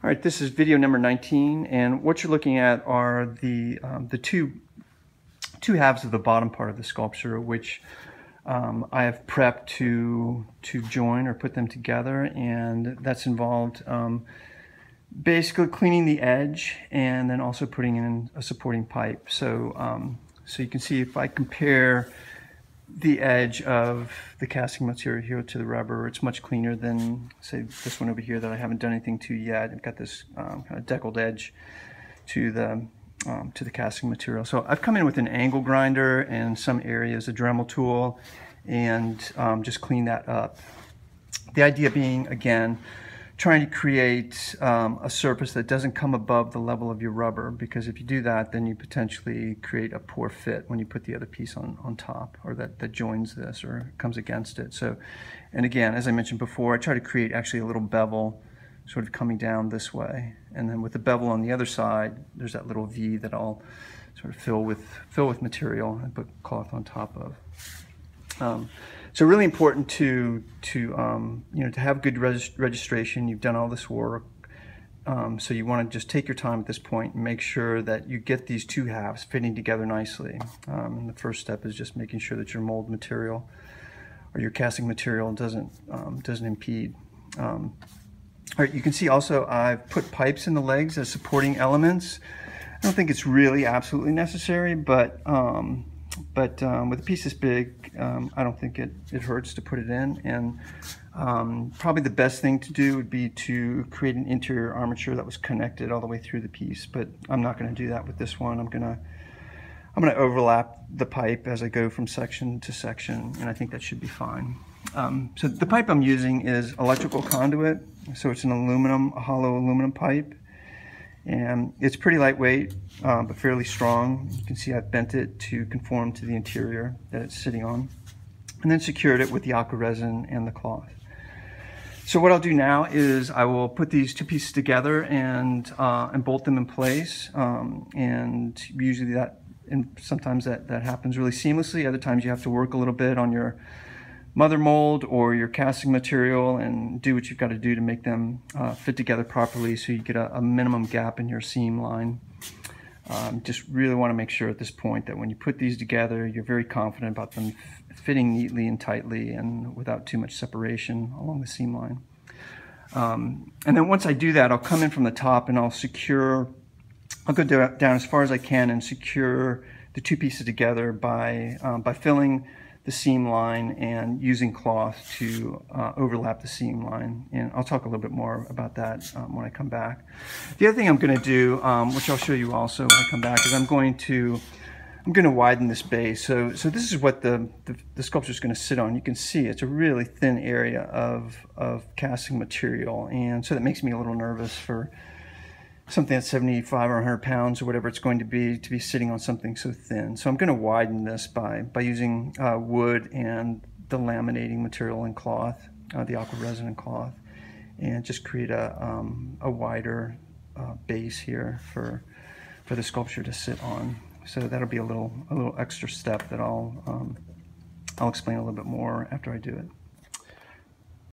All right, this is video number 19, and what you're looking at are the two halves of the bottom part of the sculpture, which I have prepped to join or put them together, and that's involved basically cleaning the edge and then also putting in a supporting pipe. So you can see if I compare the edge of the casting material here to the rubber, it's much cleaner than, say, this one over here that I haven't done anything to yet. I've got this kind of deckled edge to the casting material. So I've come in with an angle grinder and some areas a Dremel tool and just clean that up. The idea being, again, trying to create a surface that doesn't come above the level of your rubber, because if you do that, then you potentially create a poor fit when you put the other piece on top, or that joins this or comes against it. So, and again, as I mentioned before, I try to create actually a little bevel sort of coming down this way. And then with the bevel on the other side, there's that little V that I'll sort of fill with material and put cloth on top of. So really important to have good registration. You've done all this work, so you want to just take your time at this point and make sure that you get these two halves fitting together nicely. And the first step is just making sure that your mold material or your casting material doesn't impede. All right, you can see also I've put pipes in the legs as supporting elements. I don't think it's really absolutely necessary, but with a piece this big, I don't think it hurts to put it in. And probably the best thing to do would be to create an interior armature that was connected all the way through the piece, but I'm not going to do that with this one. I'm gonna overlap the pipe as I go from section to section, and I think that should be fine. So the pipe I'm using is electrical conduit, so it's a hollow aluminum pipe. And it's pretty lightweight, but fairly strong. You can see I've bent it to conform to the interior that it's sitting on, and then secured it with the aqua resin and the cloth. So what I'll do now is I will put these two pieces together and bolt them in place. And usually sometimes that happens really seamlessly. Other times you have to work a little bit on your mother mold or your casting material and do what you've got to do to make them fit together properly, so you get a minimum gap in your seam line. Just really want to make sure at this point that when you put these together, you're very confident about them fitting neatly and tightly and without too much separation along the seam line. And then once I do that, I'll come in from the top and I'll go down as far as I can and secure the two pieces together by filling the seam line and using cloth to overlap the seam line. And I'll talk a little bit more about that when I come back. The other thing I'm going to do, which I'll show you also when I come back, is I'm going to widen this base. So this is what the sculpture is going to sit on. You can see it's a really thin area of casting material, and so that makes me a little nervous for something that's 75 or 100 pounds or whatever it's going to be sitting on something so thin. So I'm going to widen this by using wood and the laminating material and cloth, the aqua resin and cloth, and just create a wider base here for the sculpture to sit on. So that'll be a little extra step that I'll explain a little bit more after I do it.